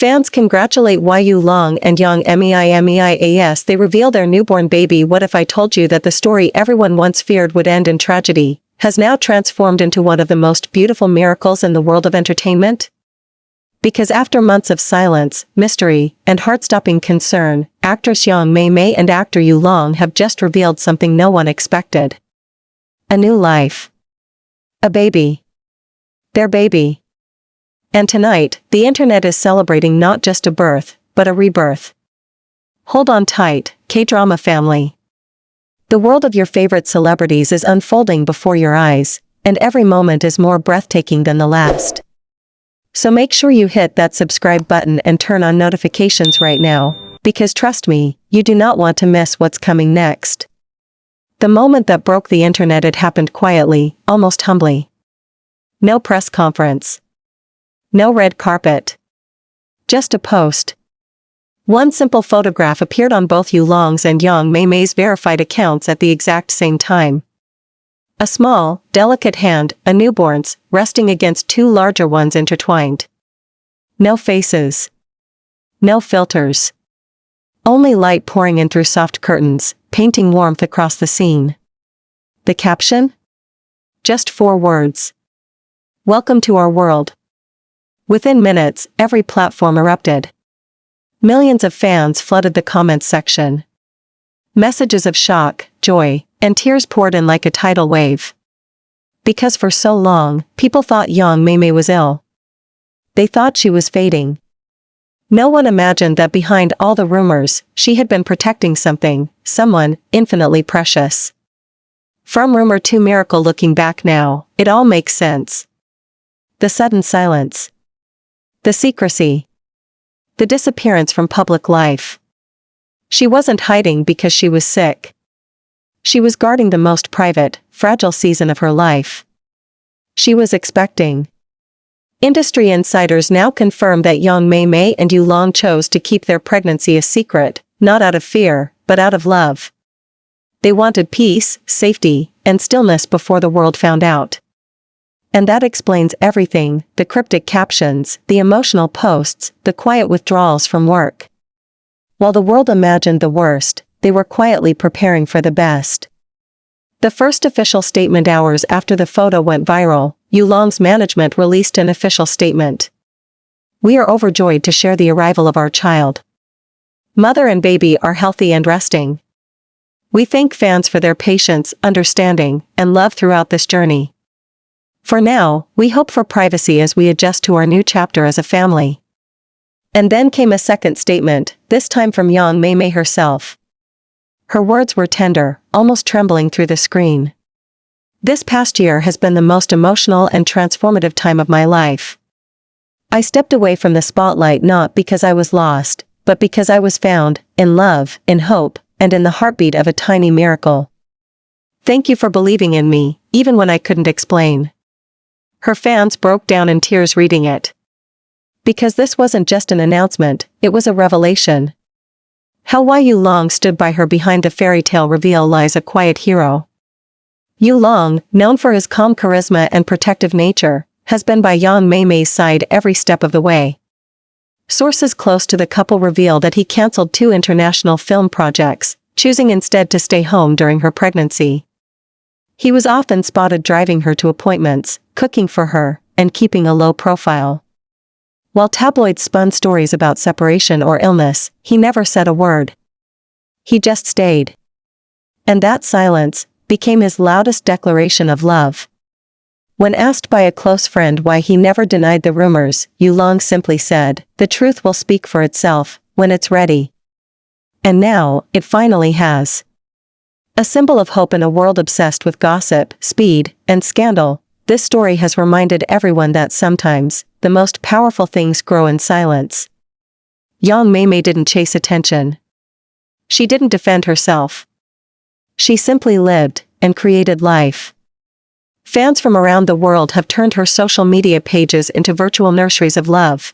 Fans congratulate Yulong and Yangmiemie as they reveal their newborn baby. What if I told you that the story everyone once feared would end in tragedy has now transformed into one of the most beautiful miracles in the world of entertainment? Because after months of silence, mystery, and heart-stopping concern, actress Yang Mei Mei and actor Yulong have just revealed something no one expected. A new life. A baby. Their baby. And tonight, the internet is celebrating not just a birth, but a rebirth. Hold on tight, K-drama family. The world of your favorite celebrities is unfolding before your eyes, and every moment is more breathtaking than the last. So make sure you hit that subscribe button and turn on notifications right now, because trust me, you do not want to miss what's coming next. The moment that broke the internet, it happened quietly, almost humbly. No press conference. No red carpet. Just a post. One simple photograph appeared on both Yulong's and Yang Mei Mei's verified accounts at the exact same time. A small, delicate hand, a newborn's, resting against two larger ones intertwined. No faces. No filters. Only light pouring in through soft curtains, painting warmth across the scene. The caption? Just 4 words. Welcome to our world. Within minutes, every platform erupted. Millions of fans flooded the comments section. Messages of shock, joy, and tears poured in like a tidal wave. Because for so long, people thought Yang Mei Mei was ill. They thought she was fading. No one imagined that behind all the rumors, she had been protecting something, someone, infinitely precious. From rumor to miracle, looking back now, it all makes sense. The sudden silence. The secrecy. The disappearance from public life. She wasn't hiding because she was sick. She was guarding the most private, fragile season of her life. She was expecting. Industry insiders now confirm that Yang Mei Mei and Yulong chose to keep their pregnancy a secret, not out of fear, but out of love. They wanted peace, safety, and stillness before the world found out. And that explains everything: the cryptic captions, the emotional posts, the quiet withdrawals from work. While the world imagined the worst, they were quietly preparing for the best. The first official statement hours after the photo went viral, Yulong's management released an official statement. We are overjoyed to share the arrival of our child. Mother and baby are healthy and resting. We thank fans for their patience, understanding, and love throughout this journey. For now, we hope for privacy as we adjust to our new chapter as a family. And then came a second statement, this time from Yang Mei Mei herself. Her words were tender, almost trembling through the screen. This past year has been the most emotional and transformative time of my life. I stepped away from the spotlight not because I was lost, but because I was found, in love, in hope, and in the heartbeat of a tiny miracle. Thank you for believing in me, even when I couldn't explain. Her fans broke down in tears reading it. Because this wasn't just an announcement, it was a revelation. How Yulong stood by her behind the fairy tale reveal lies a quiet hero. Yulong, known for his calm charisma and protective nature, has been by Yang Mei Mei's side every step of the way. Sources close to the couple reveal that he cancelled 2 international film projects, choosing instead to stay home during her pregnancy. He was often spotted driving her to appointments, cooking for her, and keeping a low profile. While tabloids spun stories about separation or illness, he never said a word. He just stayed. And that silence became his loudest declaration of love. When asked by a close friend why he never denied the rumors, Yulong simply said, "The truth will speak for itself, when it's ready." And now, it finally has. A symbol of hope in a world obsessed with gossip, speed, and scandal, this story has reminded everyone that sometimes, the most powerful things grow in silence. Yang Mei Mei didn't chase attention. She didn't defend herself. She simply lived, and created life. Fans from around the world have turned her social media pages into virtual nurseries of love.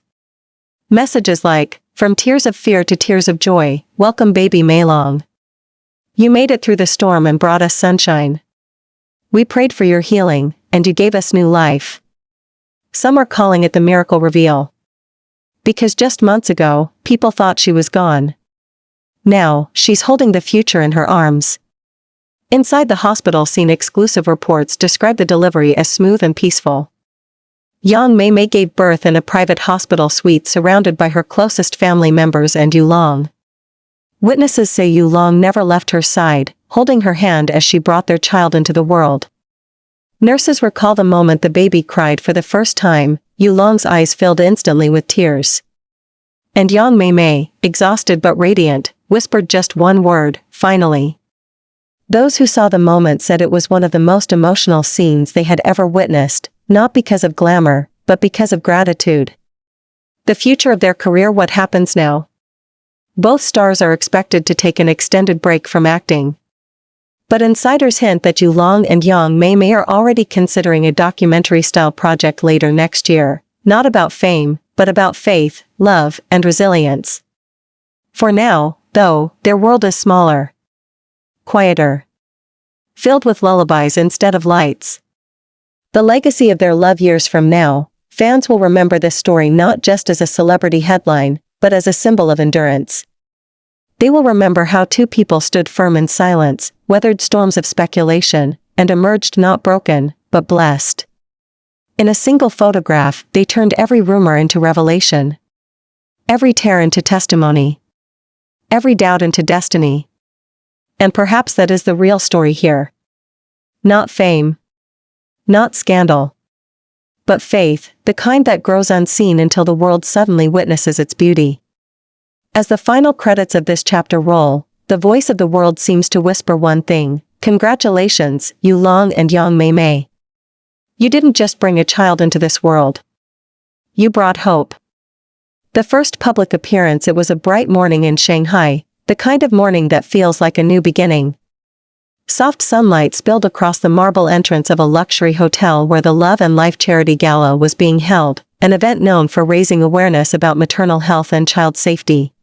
Messages like, "From tears of fear to tears of joy, welcome baby Meilong. You made it through the storm and brought us sunshine. We prayed for your healing, and you gave us new life." Some are calling it the miracle reveal. Because just months ago, people thought she was gone. Now, she's holding the future in her arms. Inside the hospital scene, exclusive reports describe the delivery as smooth and peaceful. Yang Mei Mei gave birth in a private hospital suite surrounded by her closest family members and Yulong. Witnesses say Yulong never left her side, holding her hand as she brought their child into the world. Nurses recall the moment the baby cried for the first time. Yulong's eyes filled instantly with tears. And Yang Mei Mei, exhausted but radiant, whispered just one word, finally. Those who saw the moment said it was one of the most emotional scenes they had ever witnessed, not because of glamour, but because of gratitude. The future of their career. What happens now? Both stars are expected to take an extended break from acting. But insiders hint that Yulong and Yang Mei Mei are already considering a documentary-style project later next year, not about fame, but about faith, love, and resilience. For now, though, their world is smaller. Quieter. Filled with lullabies instead of lights. The legacy of their love years from now, fans will remember this story not just as a celebrity headline, but as a symbol of endurance. They will remember how two people stood firm in silence, weathered storms of speculation, and emerged not broken, but blessed. In a single photograph, they turned every rumor into revelation. Every tear into testimony. Every doubt into destiny. And perhaps that is the real story here. Not fame. Not scandal. But faith, the kind that grows unseen until the world suddenly witnesses its beauty. As the final credits of this chapter roll, the voice of the world seems to whisper one thing: congratulations, Yulong and Yang Mei Mei. You didn't just bring a child into this world. You brought hope. The first public appearance, it was a bright morning in Shanghai, the kind of morning that feels like a new beginning. Soft sunlight spilled across the marble entrance of a luxury hotel where the Love and Life Charity Gala was being held, an event known for raising awareness about maternal health and child safety.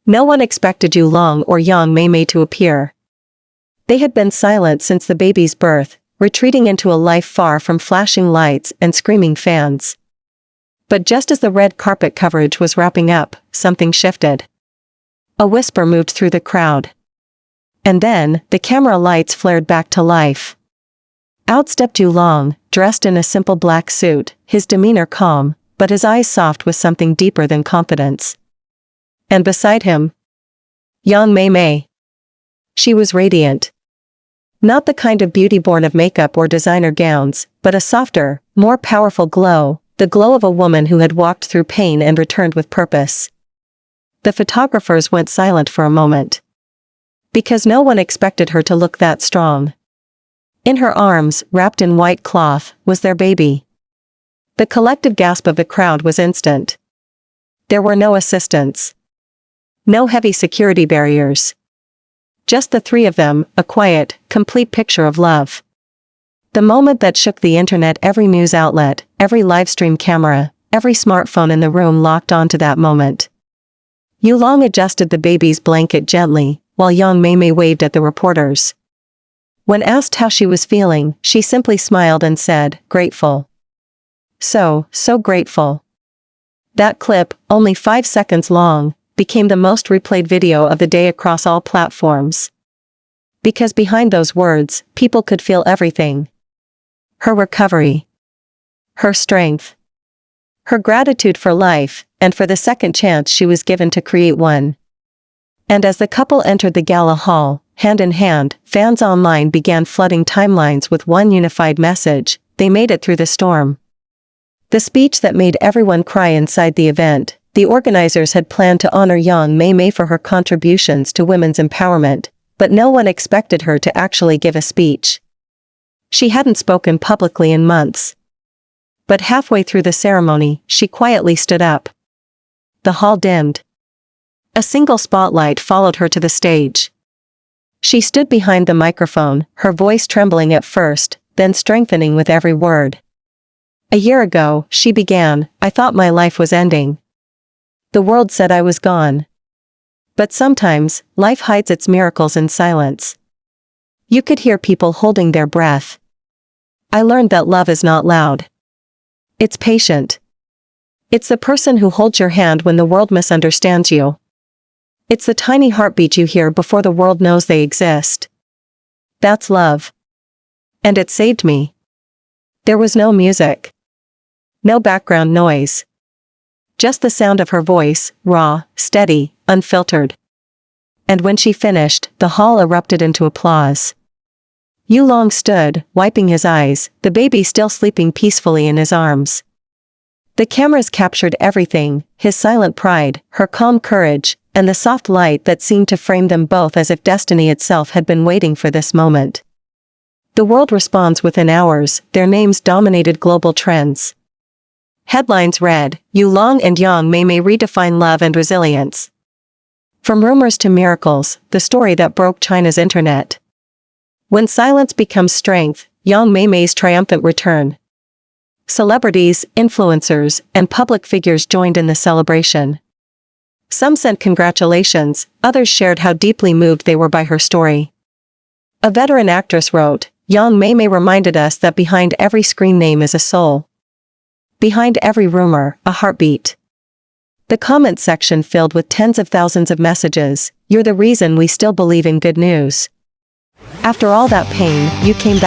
No one expected Yulong or Yang Mei Mei to appear. They had been silent since the baby's birth, retreating into a life far from flashing lights and screaming fans. But just as the red carpet coverage was wrapping up, something shifted. A whisper moved through the crowd. And then, the camera lights flared back to life. Out stepped Yulong, dressed in a simple black suit, his demeanor calm, but his eyes soft with something deeper than confidence. And beside him, Yang Mei Mei. She was radiant. Not the kind of beauty born of makeup or designer gowns, but a softer, more powerful glow, the glow of a woman who had walked through pain and returned with purpose. The photographers went silent for a moment. Because no one expected her to look that strong. In her arms, wrapped in white cloth, was their baby. The collective gasp of the crowd was instant. There were no assistants. No heavy security barriers. Just the three of them, a quiet, complete picture of love. The moment that shook the internet. Every news outlet, every livestream camera, every smartphone in the room locked onto that moment. Yulong adjusted the baby's blanket gently, while Yang Mei Mei waved at the reporters. When asked how she was feeling, she simply smiled and said, "Grateful. So grateful." That clip, only 5 seconds long, became the most replayed video of the day across all platforms. Because behind those words, people could feel everything. Her recovery. Her strength. Her gratitude for life, and for the second chance she was given to create one. And as the couple entered the gala hall, hand in hand, fans online began flooding timelines with one unified message: they made it through the storm. The speech that made everyone cry inside the event. The organizers had planned to honor Yang Mei Mei for her contributions to women's empowerment, but no one expected her to actually give a speech. She hadn't spoken publicly in months. But halfway through the ceremony, she quietly stood up. The hall dimmed. A single spotlight followed her to the stage. She stood behind the microphone, her voice trembling at first, then strengthening with every word. "A year ago," she began, "I thought my life was ending. The world said I was gone. But sometimes, life hides its miracles in silence. You could hear people holding their breath. I learned that love is not loud. It's patient. It's the person who holds your hand when the world misunderstands you. It's the tiny heartbeat you hear before the world knows they exist. That's love. And it saved me. There was no music. No background noise. Just the sound of her voice, raw, steady, unfiltered. And when she finished, the hall erupted into applause. Yulong stood, wiping his eyes, the baby still sleeping peacefully in his arms. The cameras captured everything, his silent pride, her calm courage, and the soft light that seemed to frame them both as if destiny itself had been waiting for this moment. The world responds within hours, their names dominated global trends. Headlines read, Yulong and Yang Mei Mei redefine love and resilience. From rumors to miracles, the story that broke China's internet. When silence becomes strength, Yang Mei Mei's triumphant return. Celebrities, influencers, and public figures joined in the celebration. Some sent congratulations, others shared how deeply moved they were by her story. A veteran actress wrote, Yang Mei Mei reminded us that behind every screen name is a soul. Behind every rumor, a heartbeat. The comment section filled with tens of thousands of messages, you're the reason we still believe in good news. After all that pain, you came back